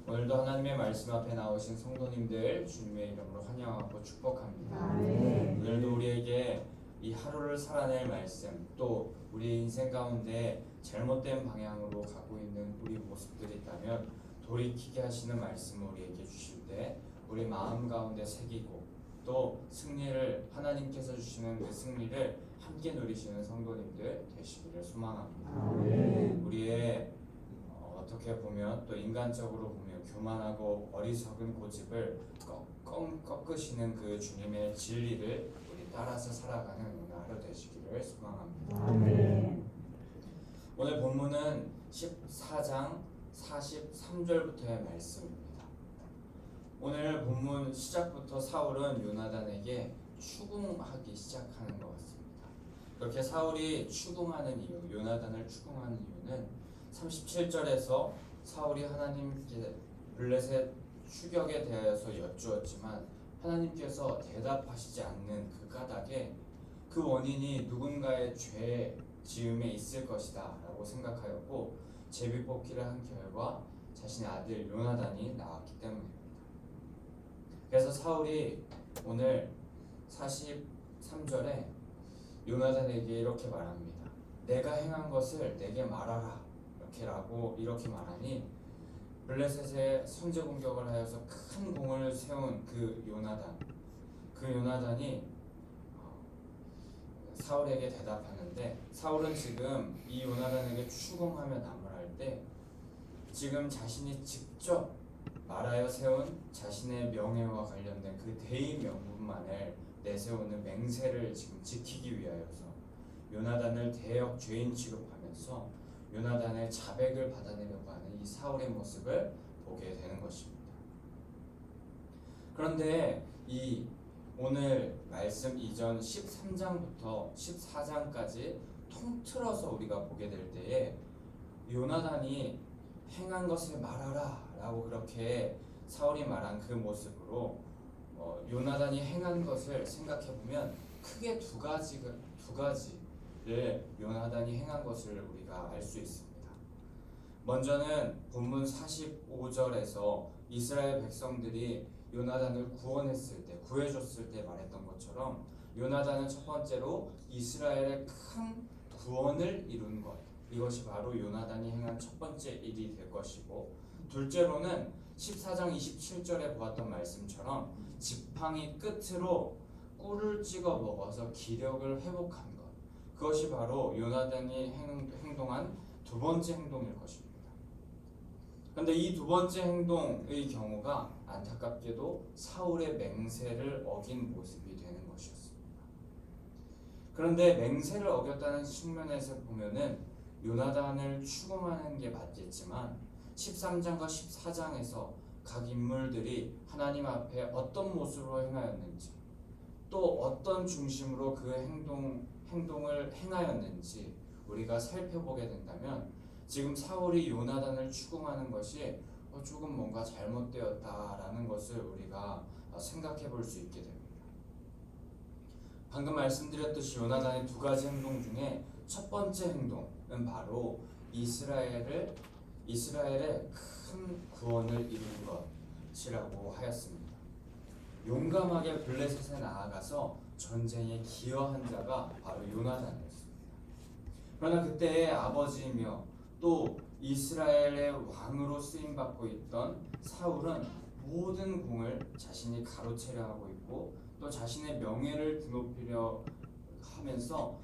오늘도 하나님의 말씀 앞에 나오신 성도님들 주님의 이름으로 환영하고 축복합니다. 오늘도 우리에게 이 하루를 살아낼 말씀, 또 우리의 인생 가운데 잘못된 방향으로 가고 있는 우리 모습들이 있다면 돌이키게 하시는 말씀을 우리에게 주실 때 우리 마음 가운데 새기고 또 승리를 하나님께서 주시는 그 승리를 함께 누리시는 성도님들 되시기를 소망합니다. 우리의 어떻게 보면 또 인간적으로 보면 교만하고 어리석은 고집을 꺾으시는 그 주님의 진리를 우리 따라서 살아가는 오늘 하루 되시기를 소망합니다. 오늘 본문은 14장 43절부터의 말씀입니다. 오늘 본문 시작부터 사울은 요나단에게 추궁하기 시작하는 것 같습니다. 그렇게 사울이 추궁하는 이유, 요나단을 추궁하는 이유는 37절에서 사울이 하나님께 블레셋 추격에 대하여서 여쭈었지만 하나님께서 대답하시지 않는 그 까닭에 그 원인이 누군가의 죄 지음에 있을 것이다 라고 생각하였고 제비뽑기를 한 결과 자신의 아들 요나단이 나왔기 때문입니다. 그래서 사울이 오늘 43절에 요나단에게 이렇게 말합니다. 내가 행한 것을 내게 말하라 이렇게 말하니 블레셋의 선제 공격을 하여서 큰 공을 세운 그 요나단이 사울에게 대답하는데 사울은 지금 이 요나단에게 추궁하며 나무랄 때 지금 자신이 직접 말하여 세운 자신의 명예와 관련된 그 대의 명분만을 내세우는 맹세를 지금 지키기 위하여서 요나단을 대역 죄인 취급하면서 요나단의 자백을 받아내려고 하는 이 사울의 모습을 보게 되는 것입니다. 그런데 이 오늘 말씀 이전 13장부터 14장까지 통틀어서 우리가 보게 될 때에 요나단이 행한 것을 말하라 라고 그렇게 사울이 말한 그 모습으로 요나단이 행한 것을 생각해 보면 크게 두 가지를 요나단이 행한 것을 우리가 알 수 있습니다. 먼저는 본문 45절에서 이스라엘 백성들이 요나단을 구해줬을 때 말했던 것처럼 요나단은 첫 번째로 이스라엘의 큰 구원을 이룬 것, 이것이 바로 요나단이 행한 첫 번째 일이 될 것이고, 둘째로는 14장 27절에 보았던 말씀처럼 지팡이 끝으로 꿀을 찍어 먹어서 기력을 회복한 것, 그것이 바로 요나단이 행동한 두 번째 행동일 것입니다. 그런데 이 두 번째 행동의 경우가 안타깝게도 사울의 맹세를 어긴 모습이 되는 것이었습니다. 그런데 맹세를 어겼다는 측면에서 보면은 요나단을 추궁하는 게 맞겠지만 13장과 14장에서 각 인물들이 하나님 앞에 어떤 모습으로 행하였는지 또 어떤 중심으로 그 행동을 행하였는지 우리가 살펴보게 된다면 지금 사울이 요나단을 추궁하는 것이 조금 뭔가 잘못되었다라는 것을 우리가 생각해 볼 수 있게 됩니다. 방금 말씀드렸듯이 요나단의 두 가지 행동 중에 첫 번째 행동은 바로 이스라엘의 큰 구원을 이룬 것이라고 하였습니다. 용감하게 블레셋에 나아가서 전쟁에 기여한 자가 바로 요나단이었습니다. 그러나 그때의 아버지이며 또 이스라엘의 왕으로 쓰임받고 있던 사울은 모든 공을 자신이 가로채려 하고 있고 또 자신의 명예를 드높이려 하면서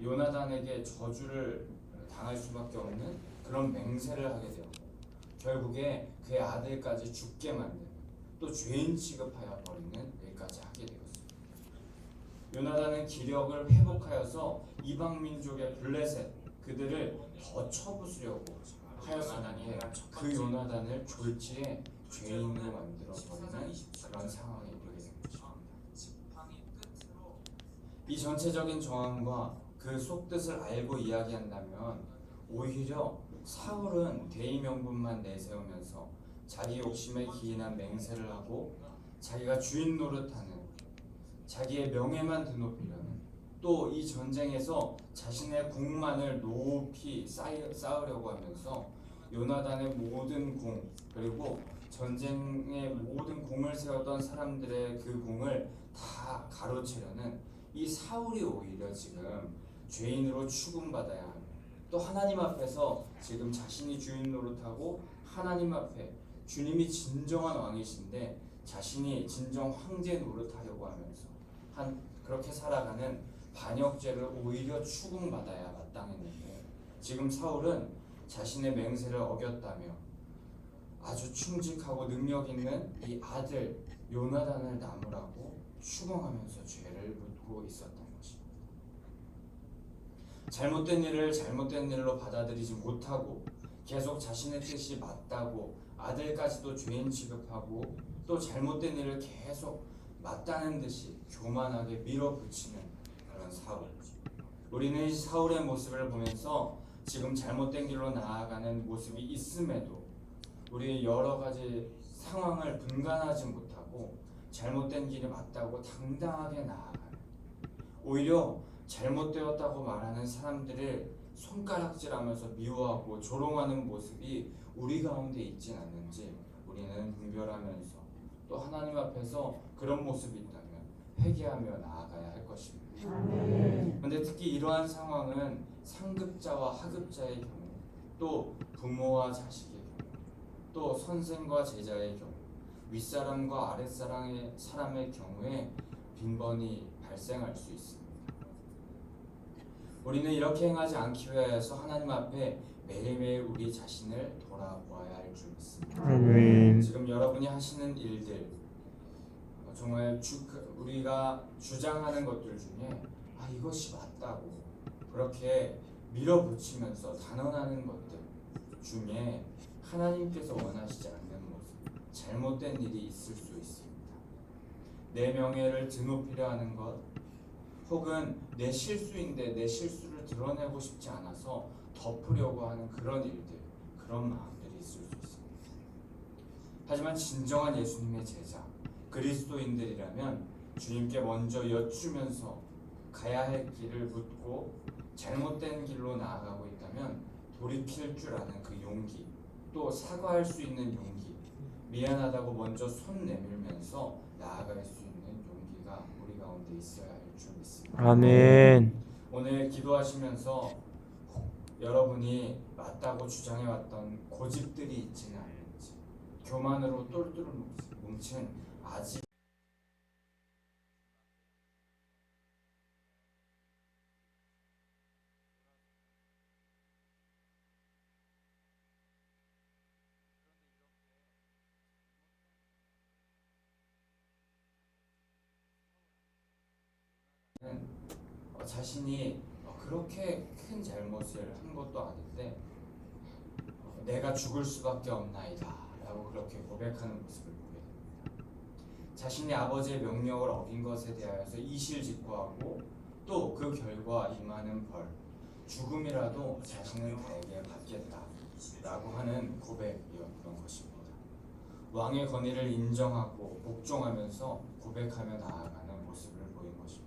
요나단에게 저주를 당할 수밖에 없는 그런 맹세를 하게 되었고 결국에 그의 아들까지 죽게 만드는 또 죄인 취급하여 버리는 일까지 하게 되었습니다. 요나단은 기력을 회복하여서 이방 민족의 블레셋 그들을 더 쳐부수려고 하였었는데 그 요나단을 졸지에 죄인으로 만들어 버리는 그런 상황에 이르게 된 것입니다. 이 전체적인 정황과 그 속뜻을 알고 이야기한다면 오히려 사울은 대의 명분만 내세우면서 자기 욕심에 기인한 맹세를 하고 자기가 주인 노릇하는 자기의 명예만 드높이려는 또 이 전쟁에서 자신의 국만을 높이 쌓으려고 하면서 요나단의 모든 공, 그리고 전쟁의 모든 공을 세웠던 사람들의 그 공을 다 가로채려는 이 사울이 오히려 지금 죄인으로 취급받아야 하는, 또 하나님 앞에서 지금 자신이 주인 노릇하고 하나님 앞에 주님이 진정한 왕이신데 자신이 진정 황제 노릇하려고 하면서 그렇게 살아가는 반역죄를 오히려 추궁받아야 마땅했는데, 지금 사울은 자신의 맹세를 어겼다며 아주 충직하고 능력 있는 이 아들 요나단을 나무라고 추궁하면서 죄를 묻고 있었던 것입니다. 잘못된 일을 잘못된 일로 받아들이지 못하고 계속 자신의 뜻이 맞다고 아들까지도 죄인 취급하고, 또 잘못된 일을 계속 맞다는 듯이 교만하게 밀어붙이는 그런 사울. 우리는 이 사울의 모습을 보면서 지금 잘못된 길로 나아가는 모습이 있음에도 우리 여러 가지 상황을 분간하지 못하고 잘못된 길이 맞다고 당당하게 나아가는, 오히려 잘못되었다고 말하는 사람들을 손가락질하면서 미워하고 조롱하는 모습이 우리 가운데 있진 않는지 우리는 분별하면서 또 하나님 앞에서 그런 모습이 있다면 회개하며 나아가야 할 것입니다. 그런데 특히 이러한 상황은 상급자와 하급자의 경우, 또 부모와 자식의 경우, 또 선생과 제자의 경우, 윗사람과 아랫사람의 경우에 빈번히 발생할 수 있습니다. 우리는 이렇게 행하지 않기 위해서 하나님 앞에 매일매일 우리 자신을 돌아보아야 할 줄 믿습니다. 아멘. 지금 여러분이 하시는 일들, 정말 우리가 주장하는 것들 중에 이것이 맞다고 그렇게 밀어붙이면서 단언하는 것들 중에 하나님께서 원하시지 않는 모습, 잘못된 일이 있을 수 있습니다. 내 명예를 드높이려 하는 것, 혹은 내 실수인데 내 실수를 드러내고 싶지 않아서 덮으려고 하는 그런 일들, 그런 마음들이 있을 수 있습니다. 하지만 진정한 예수님의 제자, 그리스도인들이라면 주님께 먼저 여쭈면서 가야 할 길을 묻고 잘못된 길로 나아가고 있다면 돌이킬 줄 아는 그 용기, 또 사과할 수 있는 용기, 미안하다고 먼저 손 내밀면서 나아갈 수 있는 용기가 우리 가운데 있어야 할 줄 믿습니다. 아멘. 오늘 기도하시면서 여러분이 맞다고 주장해왔던 고집들이 있지는 않은지, 교만으로 똘똘 뭉친 아직 자신이 그렇게 큰 잘못을 한 것도 아닌데 내가 죽을 수밖에 없나이다 라고 그렇게 고백하는 모습을 보게 됩니다. 자신이 아버지의 명령을 어긴 것에 대하여서 이실직고하고 또 그 결과 임하는 벌, 죽음이라도 자신은 다에게 받겠다 라고 하는 고백이었던 것입니다. 왕의 권위를 인정하고 복종하면서 고백하며 나아가는 모습을 보인 것입니다.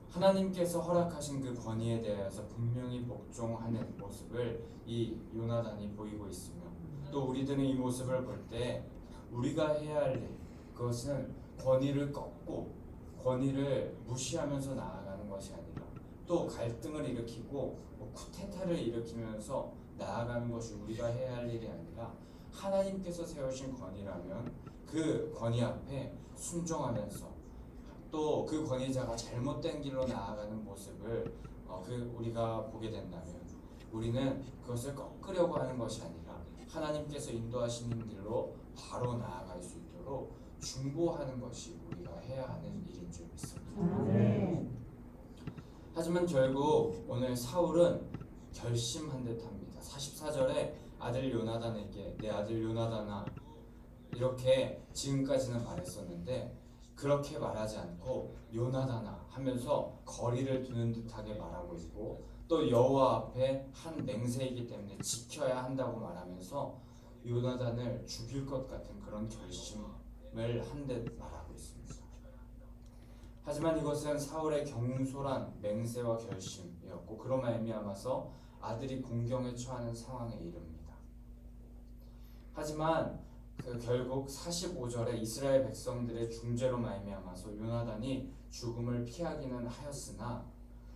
하나님께서 허락하신 그 권위에 대해서 분명히 복종하는 모습을 이 요나단이 보이고 있으며, 또 우리들은 이 모습을 볼 때 우리가 해야 할 일, 그것은 권위를 꺾고 권위를 무시하면서 나아가는 것이 아니라, 또 갈등을 일으키고 쿠데타를 일으키면서 나아가는 것이 우리가 해야 할 일이 아니라, 하나님께서 세우신 권위라면 그 권위 앞에 순종하면서 또 그 권위자가 잘못된 길로 나아가는 모습을 우리가 보게 된다면 우리는 그것을 꺾으려고 하는 것이 아니라 하나님께서 인도하시는 길로 바로 나아갈 수 있도록 중보하는 것이 우리가 해야 하는 일인 줄 믿습니다. 하지만 결국 오늘 사울은 결심한 듯합니다. 44절에 아들 요나단에게 내 아들 요나단아 이렇게 지금까지는 말했었는데 그렇게 말하지 않고 요나단아 하면서 거리를 두는 듯하게 말하고 있고, 또 여호와 앞에 한 맹세이기 때문에 지켜야 한다고 말하면서 요나단을 죽일 것 같은 그런 결심을 한 듯 말하고 있습니다. 하지만 이것은 사울의 경솔한 맹세와 결심이었고, 그로 말미암아서 아들이 공경에 처하는 상황에 이릅니다. 하지만 결국 45절에 이스라엘 백성들의 중재로 말미암아서 요나단이 죽음을 피하기는 하였으나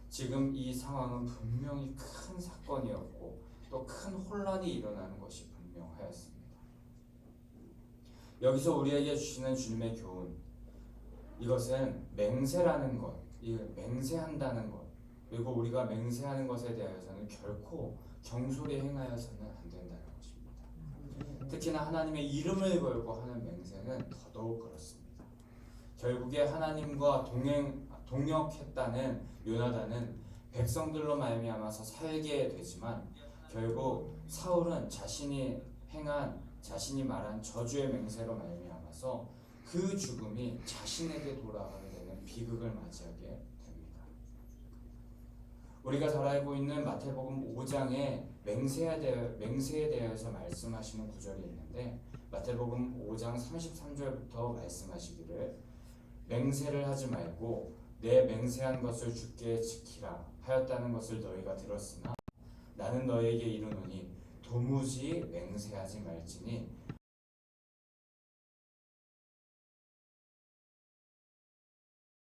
지금 이 상황은 분명히 큰 사건이었고 또 큰 혼란이 일어나는 것이 분명하였습니다. 여기서 우리에게 주시는 주님의 교훈, 이것은 맹세라는 것, 맹세한다는 것, 그리고 우리가 맹세하는 것에 대해서는 결코 경솔히 행하여서는 안 된다는 것입니다. 특히나 하나님의 이름을 걸고 하는 맹세는 더더욱 그렇습니다. 결국에 하나님과 동역했다는 요나단은 백성들로 말미암아서 살게 되지만 결국 사울은 자신이 말한 저주의 맹세로 말미암아서 그 죽음이 자신에게 돌아가게 되는 비극을 맞이하게 됩니다. 우리가 잘 알고 있는 마태복음 5장에 맹세에 대해서 말씀하시는 구절이 있는데 마태복음 5장 33절부터 말씀하시기를 맹세를 하지 말고 내 맹세한 것을 주께 지키라 하였다는 것을 너희가 들었으나 나는 너희에게 이르노니 도무지 맹세하지 말지니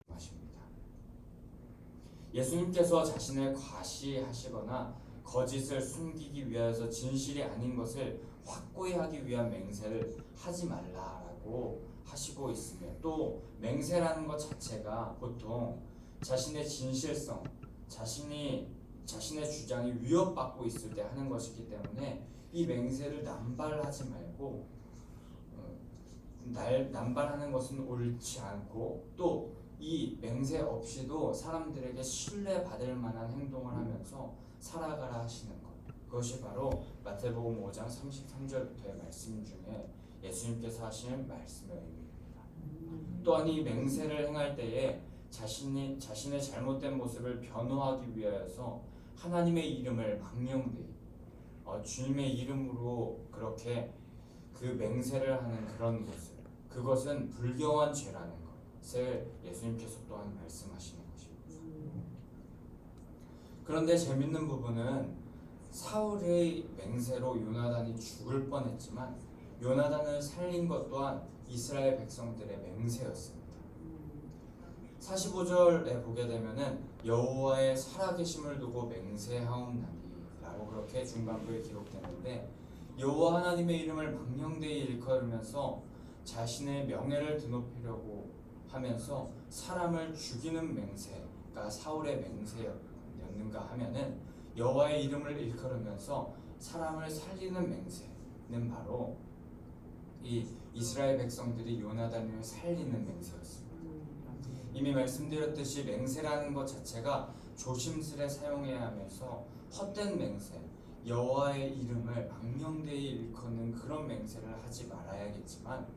하십니다. 예수님께서 자신을 과시하시거나 거짓을 숨기기 위하여서 진실이 아닌 것을 확고히 하기 위한 맹세를 하지 말라라고 하시고 있으며 또 맹세라는 것 자체가 보통 자신의 진실성, 자신의 주장이 위협받고 있을 때 하는 것이기 때문에 이 맹세를 남발하지 말고 남발하는 것은 옳지 않고 또 이 맹세 없이도 사람들에게 신뢰받을 만한 행동을 하면서 살아가라 하시는 것, 그것이 바로 마태복음 5장 33절부터의 말씀 중에 예수님께서 하신 말씀의 의미입니다. 또한 이 맹세를 행할 때에 자신의 잘못된 모습을 변호하기 위하여서 하나님의 이름을 망령되이 주님의 이름으로 그렇게 그 맹세를 하는 그런 모습, 그것은 불경한 죄라는 것을 예수님께서 또한 말씀하시는 것입니다. 그런데 재밌는 부분은 사울의 맹세로 요나단이 죽을 뻔했지만 요나단을 살린 것 또한 이스라엘 백성들의 맹세였습니다. 45절에 보게 되면은 여호와의 살아계심을 두고 맹세하옵나니라고 그렇게 중반부에 기록되는데 여호와 하나님의 이름을 망령되이 일컬으면서 자신의 명예를 드높이려고 하면서 사람을 죽이는 맹세가 사울의 맹세였는가 하면은 여호와의 이름을 일컬으면서 사람을 살리는 맹세는 바로 이 이스라엘 백성들이 요나단을 살리는 맹세였습니다. 이미 말씀드렸듯이 맹세라는 것 자체가 조심스레 사용해야 하면서 헛된 맹세, 여호와의 이름을 망령되이 일컫는 그런 맹세를 하지 말아야겠지만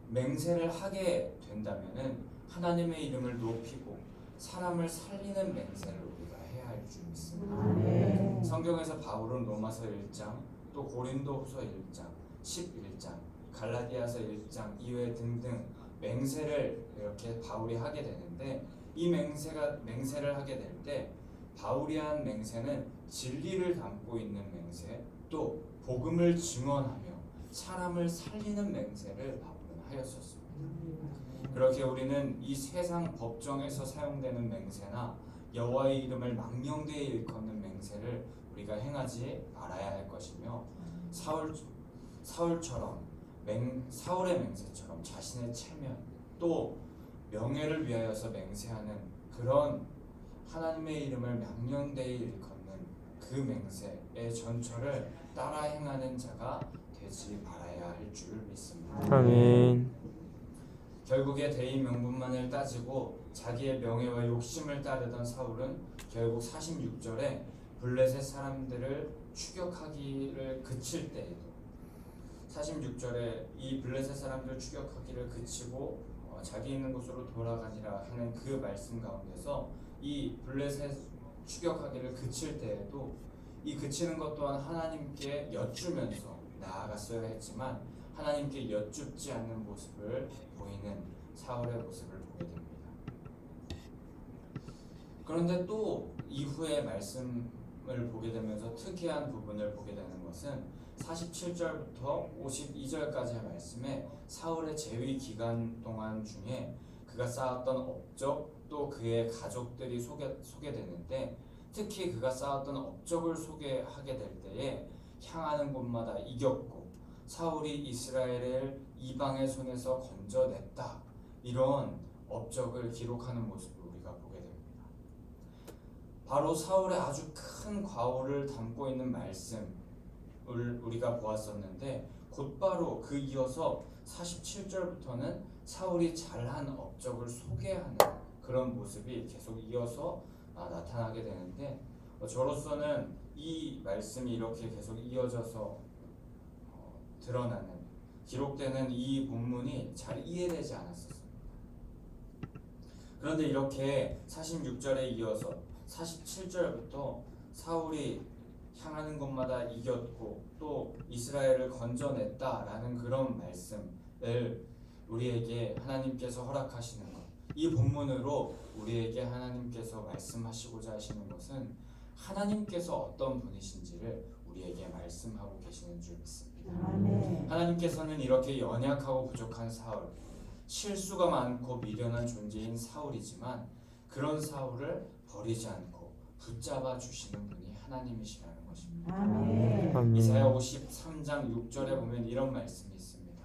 맹세를 하게 된다면은 하나님의 이름을 높이고 사람을 살리는 맹세를 우리가 해야 할 줄 믿습니다. 성경에서 바울은 로마서 1장, 또 고린도후서 1장, 11장, 갈라디아서 1장 이외 등등 맹세를 이렇게 바울이 하게 되는데 이 맹세를 하게 될 때 바울이 한 맹세는 진리를 담고 있는 맹세, 또 복음을 증언하며 사람을 살리는 맹세를 바울은 하였었습니다. 그렇게 우리는 이 세상 법정에서 사용되는 맹세나 여호와의 이름을 망령되이 일컫는 맹세를 우리가 행하지 말아야 할 것이며 사울의 맹세처럼 자신의 체면 또 명예를 위하여서 맹세하는 그런 하나님의 이름을 망령되이 일컫는 그 맹세의 전철을 따라 행하는 자가 되지 말아야 할 줄 믿습니다. 아멘. 결국에 대의 명분만을 따지고 자기의 명예와 욕심을 따르던 사울은 결국 46절에 블레셋 사람들을 추격하기를 그칠 때에도 46절에 이 블레셋 사람들 추격하기를 그치고 자기 있는 곳으로 돌아가니라 하는 그 말씀 가운데서 이 블레셋 추격하기를 그칠 때에도 이 그치는 것 또한 하나님께 여쭈면서 나아갔어야 했지만 하나님께 여쭙지 않는 모습을 보이는 사울의 모습을 보게 됩니다. 그런데 또 이후에 말씀을 보게 되면서 특이한 부분을 보게 되는 것은 47절부터 52절까지의 말씀에 사울의 재위 기간 동안 중에 그가 쌓았던 업적 또 그의 가족들이 소개되는데, 특히 그가 쌓았던 업적을 소개하게 될 때에 향하는 곳마다 이겼고 사울이 이스라엘을 이방의 손에서 건져냈다, 이런 업적을 기록하는 모습을 우리가 보게 됩니다. 바로 사울의 아주 큰 과오를 담고 있는 말씀을 우리가 보았었는데, 곧바로 그 이어서 47절부터는 사울이 잘한 업적을 소개하는 그런 모습이 계속 이어서 나타나게 되는데, 저로서는 이 말씀이 이렇게 계속 이어져서 드러나는, 기록되는 이 본문이 잘 이해되지 않았었습니다. 그런데 이렇게 46절에 이어서 47절부터 사울이 향하는 곳마다 이겼고 또 이스라엘을 건져냈다라는 그런 말씀을 우리에게 하나님께서 허락하시는 것, 이 본문으로 우리에게 하나님께서 말씀하시고자 하시는 것은 하나님께서 어떤 분이신지를 우리에게 말씀하고 계시는 줄 믿습니다. 하나님께서는 이렇게 연약하고 부족한 사울, 실수가 많고 미련한 존재인 사울이지만 그런 사울을 버리지 않고 붙잡아 주시는 분이 하나님이시라는 것입니다. 이사야 53장 6절에 보면 이런 말씀이 있습니다.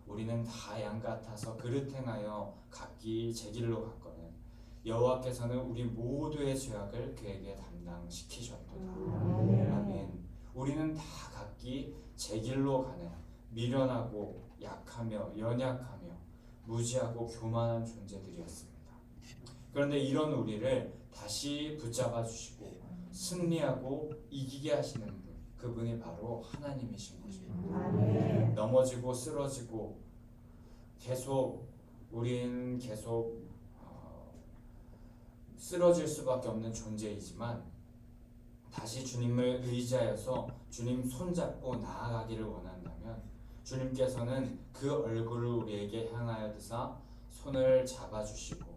우리는 다 양 같아서 그릇 행하여 각기 제 길로 갔거늘 여호와께서는 우리 모두의 죄악을 그에게 담당시키셨도다. 아멘. 우리는 다 각기 제 길로 가는 미련하고 약하며 연약하며 무지하고 교만한 존재들이었습니다. 그런데 이런 우리를 다시 붙잡아 주시고 승리하고 이기게 하시는 분, 그분이 바로 하나님이신 것입니다. 넘어지고 쓰러지고 우리는 계속 쓰러질 수밖에 없는 존재이지만 다시 주님을 의지하여서 주님 손잡고 나아가기를 원한다면 주님께서는 그 얼굴을 우리에게 향하여 드사 손을 잡아주시고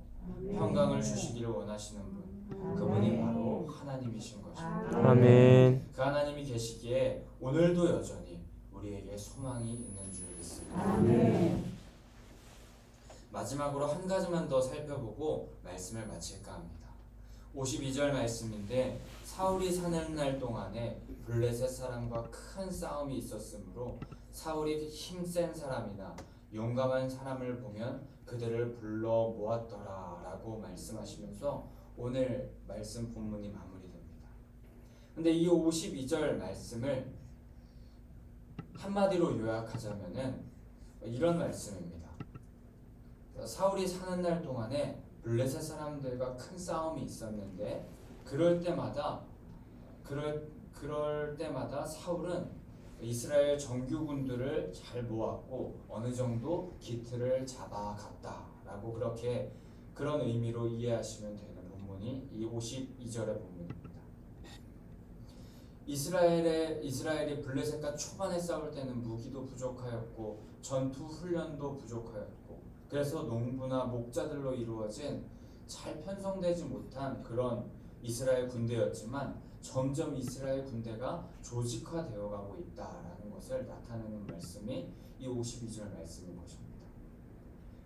평강을 주시기를 원하시는 분, 그분이 바로 하나님이신 것입니다. 아멘. 그 하나님이 계시기에 오늘도 여전히 우리에게 소망이 있는 줄 믿습니다. 아멘. 마지막으로 한 가지만 더 살펴보고 말씀을 마칠까 합니다. 52절 말씀인데, 사울이 사는 날 동안에 블레셋 사람과 큰 싸움이 있었으므로 사울이 힘센 사람이나 용감한 사람을 보면 그들을 불러 모았더라 라고 말씀하시면서 오늘 말씀 본문이 마무리됩니다. 근데 이 52절 말씀을 한마디로 요약하자면은 이런 말씀입니다. 사울이 사는 날 동안에 블레셋 사람들과 큰 싸움이 있었는데 그럴 때마다 사울은 이스라엘 정규군들을 잘 모았고 어느 정도 기틀을 잡아갔다라고 그런 의미로 이해하시면 되는 본문이 이 52절의 본문입니다. 이스라엘이 블레셋과 초반에 싸울 때는 무기도 부족하였고 전투 훈련도 부족하였고 그래서 농부나 목자들로 이루어진 잘 편성되지 못한 그런 이스라엘 군대였지만 점점 이스라엘 군대가 조직화되어 가고 있다라는 것을 나타내는 말씀이 이 52절 말씀인 것입니다.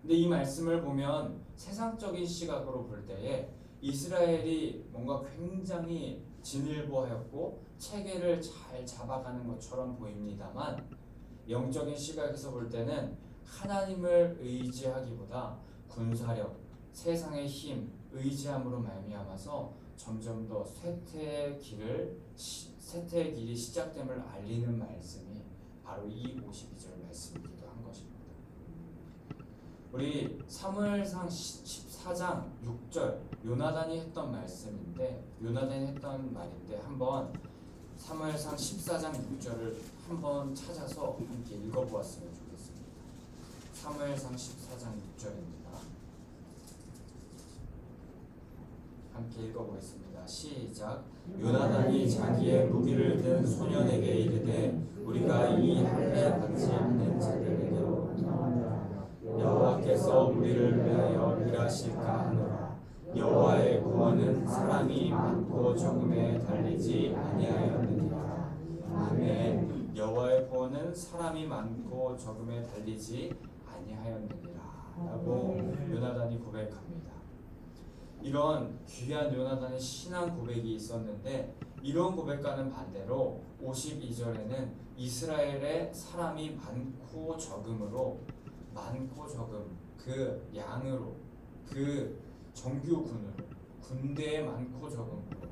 근데 이 말씀을 보면 세상적인 시각으로 볼 때에 이스라엘이 뭔가 굉장히 진일보하였고 체계를 잘 잡아가는 것처럼 보입니다만 영적인 시각에서 볼 때는 하나님을 의지하기보다 군사력, 세상의 힘, 의지함으로 말미암아서 점점 더 쇠퇴의 길이 시작됨을 알리는 말씀이 바로 이 52절 말씀이기도 한 것입니다. 우리 사무엘상 14장 6절 요나단이 했던 말씀인데 한번 사무엘상 14장 6절을 한번 찾아서 함께 읽어보았으면 좋겠습니다. 사무엘상 14장 6절입니다. 함께 읽어보겠습니다. 시작. 요나단이 자기의 무기를 든 소년에게 이르되 우리가 이 할례 받지 않는 자들에게로 여호와께서 우리를 위하여 일하실까 하노라. 여호와의 구원은 사람이 많고 적음에 달리지 아니하였느니라. 아멘. 여호와의 구원은 사람이 많고 적음에 달리지 아니하였느니라 라고 요나단이 고백합니다. 이런 귀한 요나단의 신앙 고백이 있었는데, 이런 고백과는 반대로 52절에는 이스라엘의 사람이 많고 적음으로, 많고 적음, 그 양으로, 그 정규군으로, 군대에 많고 적음으로,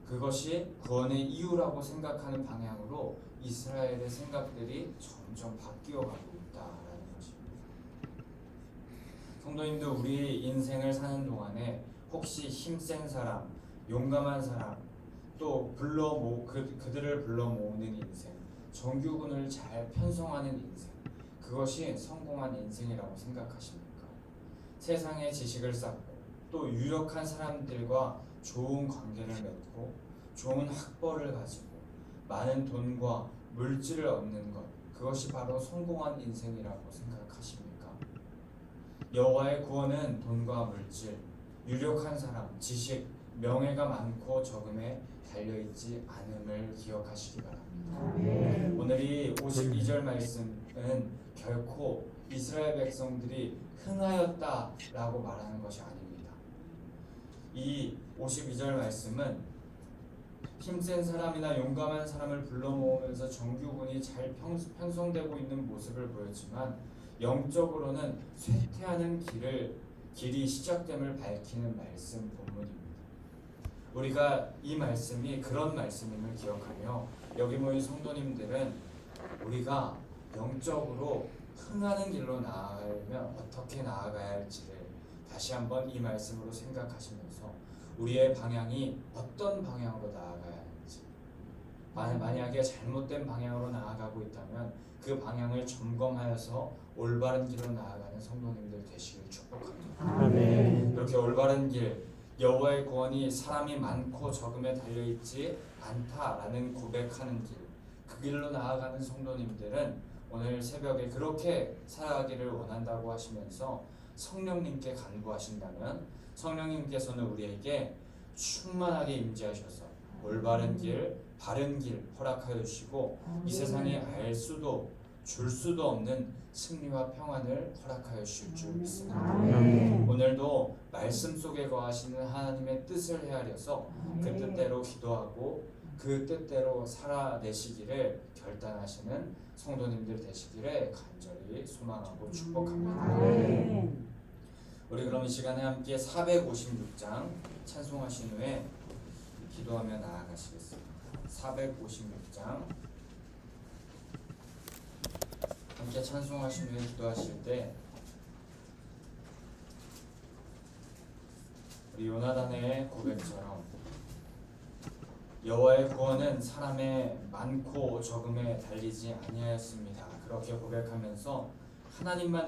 그것이 구원의 이유라고 생각하는 방향으로 이스라엘의 생각들이 점점 바뀌어가고 있다라는 것입니다. 성도님들, 우리 인생을 사는 동안에 혹시 힘센 사람, 용감한 사람, 또 그들을 불러 모으는 인생, 정규군을 잘 편성하는 인생, 그것이 성공한 인생이라고 생각하십니까? 세상의 지식을 쌓고 또 유력한 사람들과 좋은 관계를 맺고 좋은 학벌을 가지고 많은 돈과 물질을 얻는 것, 그것이 바로 성공한 인생이라고 생각하십니까? 여호와의 구원은 돈과 물질, 유력한 사람, 지식, 명예가 많고 적음에 달려있지 않음을 기억하시기 바랍니다. 오늘 이 52절 말씀은 결코 이스라엘 백성들이 흥하였다라고 말하는 것이 아닙니다. 이 52절 말씀은 힘센 사람이나 용감한 사람을 불러 모으면서 정규군이 잘 편성되고 있는 모습을 보였지만, 영적으로는 쇠퇴하는 길이 시작됨을 밝히는 말씀 본문입니다. 우리가 이 말씀이 그런 말씀임을 기억하며, 여기 모인 성도님들은 우리가 영적으로 흥하는 길로 나아가려면 어떻게 나아가야 할지를 다시 한번 이 말씀으로 생각하시면서 우리의 방향이 어떤 방향으로 나아가야 하는지, 만약에 잘못된 방향으로 나아가고 있다면 그 방향을 점검하여서 올바른 길로 나아가는 성도님들 되시길 축복합니다. 아멘. 그렇게 올바른 길, 여호와의 구원이 사람이 많고 적음에 달려있지 않다라는 고백하는 길, 그 길로 나아가는 성도님들은 오늘 새벽에 그렇게 살아가기를 원한다고 하시면서 성령님께 간구하신다면, 성령님께서는 우리에게 충만하게 임재하셔서 올바른 길, 바른 길 허락하여 주시고, 이 세상에 알 수도 줄 수도 없는 승리와 평안을 허락하여 주실 줄 믿습니다. 오늘도 말씀 속에 거하시는 하나님의 뜻을 헤아려서 그 뜻대로 기도하고 그 뜻대로 살아내시기를 결단하시는 성도님들 되시기를 간절히 소망하고 축복합니다. 우리 그럼 이 시간에 함께 456장 찬송하신 후에 기도하며 나아가시겠습니다. 456장 함께 찬송하신 후에 기도하실 때, 우리 요나단의 고백처럼 여호와의 구원은 사람의 많고 적음에 달리지 아니하였습니다. 그렇게 고백하면서 하나님만